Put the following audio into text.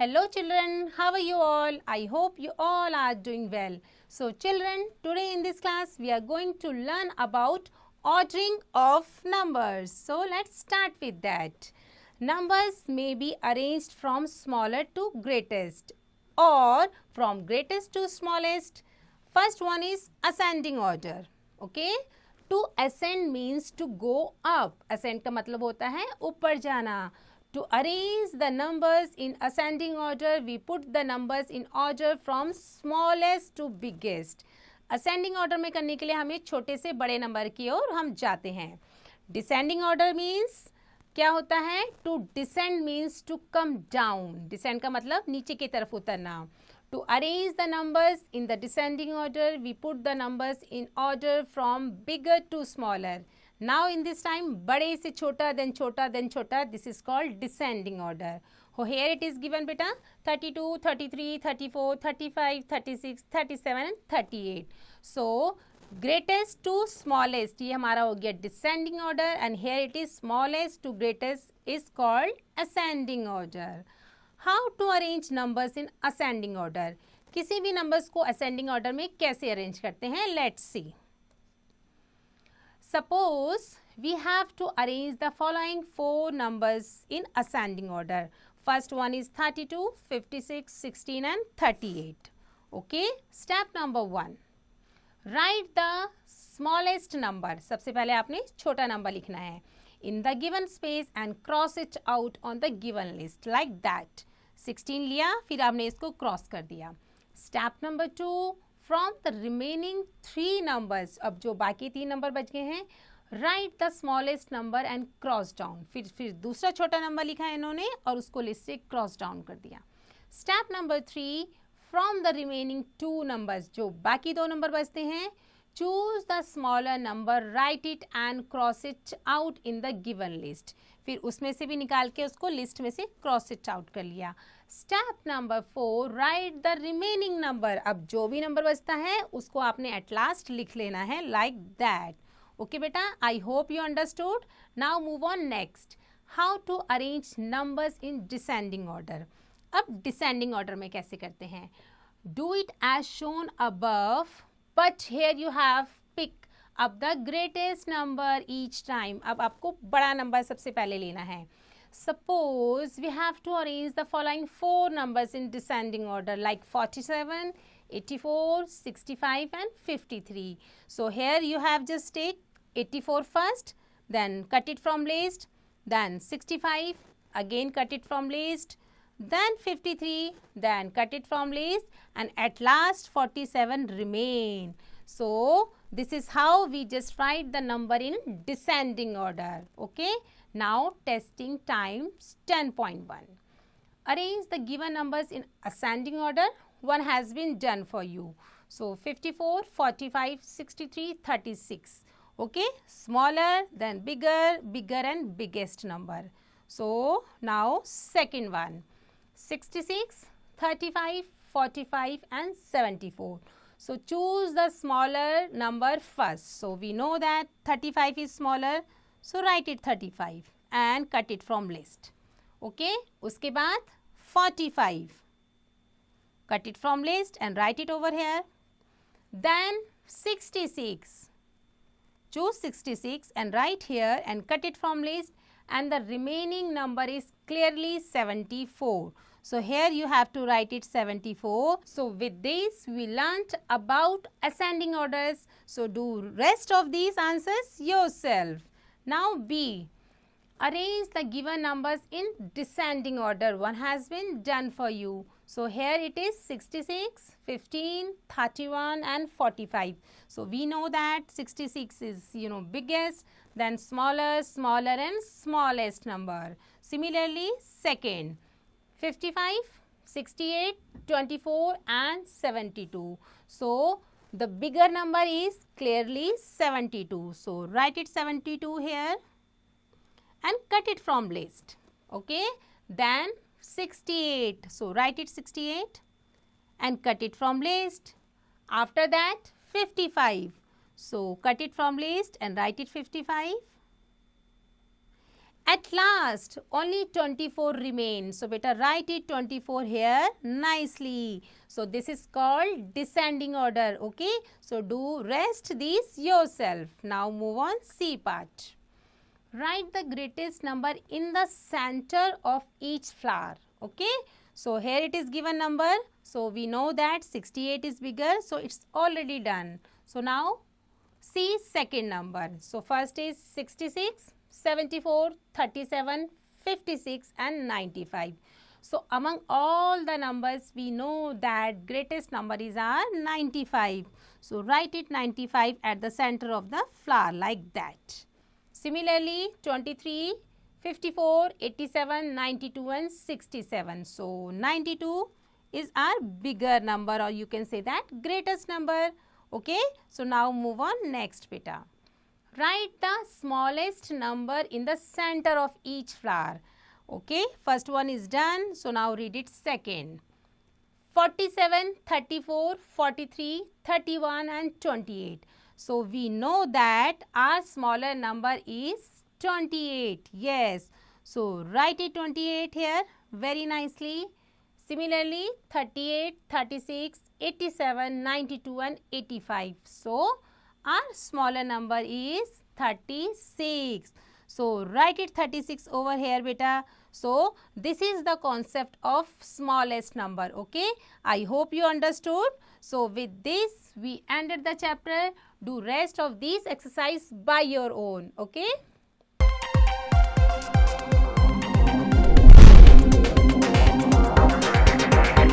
Hello children, how are you all? I hope you all are doing well. So children, today in this class we are going to learn about ordering of numbers. So let's start with that. Numbers may be arranged from smaller to greatest or from greatest to smallest. First one is ascending order. Okay? To ascend means to go up. Ascend का मतलब होता है ऊपर जाना. To arrange the numbers in ascending order, we put the numbers in order from smallest to biggest. Ascending order में करने के लिए हमें छोटे से बड़े नंबर की ओर हम जाते हैं. Descending order means क्या होता है? To descend means to come down. Descend का मतलब नीचे की तरफ उतरना. To arrange the numbers in the descending order, we put the numbers in order from bigger to smaller. Now in this time बड़े से छोटा then छोटा then छोटा, this is called descending order. So here it is given beta 32, 33, 34, 35, 36, 37 and 38. So greatest to smallest ये हमारा हो गया descending order and here it is smallest to greatest is called ascending order. How to arrange numbers in ascending order? किसी भी numbers को ascending order में कैसे arrange करते हैं? Let's see. Suppose we have to arrange the following four numbers in ascending order. First one is 32, 56, 16 and 38. Okay. Step number 1. Write the smallest number. सबसे पहले आपने छोटा नंबर लिखना है. In the given space and cross it out on the given list like that. 16 लिया फिर आपने इसको क्रॉस कर दिया. Step number 2. From the remaining 3 numbers, अब जो बाकी 3 नंबर बच गए हैं, write the smallest number and cross down. फिर दूसरा छोटा नंबर लिखा है इन्होंने और उसको लिस्ट से क्रॉस डाउन कर दिया. Step number 3, from the remaining 2 numbers, जो बाकी 2 नंबर बचते हैं, choose the smaller number, write it and cross it out in the given list. फिर उसमें से भी निकाल के उसको लिस्ट में से क्रॉस इट आउट कर लिया. Step number 4, right the remaining number. अब जो भी नंबर बचता है उसको आपने एट लास्ट लिख लेना है लाइक दैट. ओके बेटा, I hope you understood. Now move on next. How to arrange numbers in descending order. अब डिसेंडिंग ऑर्डर में कैसे करते हैं? Do it as shown above, but here you have pick up the greatest number each time. अब आपको बड़ा number सबसे पहले लेना है. Suppose we have to arrange the following 4 numbers in descending order like 47, 84, 65 and 53. So here you have just take 84 first, then cut it from list, then 65, again cut it from list, then 53, then cut it from list and at last 47 remain. So this is how we just write the number in descending order. Okay. Now testing times 10.1. Arrange the given numbers in ascending order. One has been done for you. So 54, 45, 63, 36. Okay. Smaller then bigger, bigger and biggest number. So now second one. 66, 35, 45 and 74. So choose the smaller number first. So we know that 35 is smaller. So write it 35 and cut it from list. Okay. उसके बाद 45. Cut it from list and write it over here. Then 66. Choose 66 and write here and cut it from list and the remaining number is clearly 74. So here you have to write it 74. So with this we learnt about ascending orders. So do rest of these answers yourself. Now B. Arrange the given numbers in descending order. One has been done for you. So here it is 66, 15, 31 and 45. So we know that 66 is biggest, then smaller, smaller and smallest number. Similarly second 55, 68, 24 and 72. So the bigger number is clearly 72. So write it 72 here and cut it from list. Okay. Then 68. So write it 68 and cut it from list. After that 55. So cut it from list and write it 55. At last, only 24 remain. So, beta write it 24 here nicely. So, this is called descending order. Okay. So, do rest these yourself. Now, move on C part. Write the greatest number in the center of each flower. Okay. So, here it is given number. So, we know that 68 is bigger. So, it's already done. So, now see second number. So, first is 66, 74, 37, 56 and 95. So, among all the numbers we know that greatest number is our 95. So, write it 95 at the center of the flower like that. Similarly, 23, 54, 87, 92 and 67. So, 92 is our bigger number, or you can say that greatest number. Okay. So, now move on next beta. Write the smallest number in the center of each flower. Okay. First one is done. So, now read it second. 47, 34, 43, 31 and 28. So, we know that our smaller number is 28. Yes. So, write it 28 here very nicely. Similarly, 38, 36, 87, 92 and 85. So, our smaller number is 36. So, write it 36 over here beta. So, this is the concept of smallest number. Okay. I hope you understood. So, with this we ended the chapter. Do rest of these exercise by your own. Okay.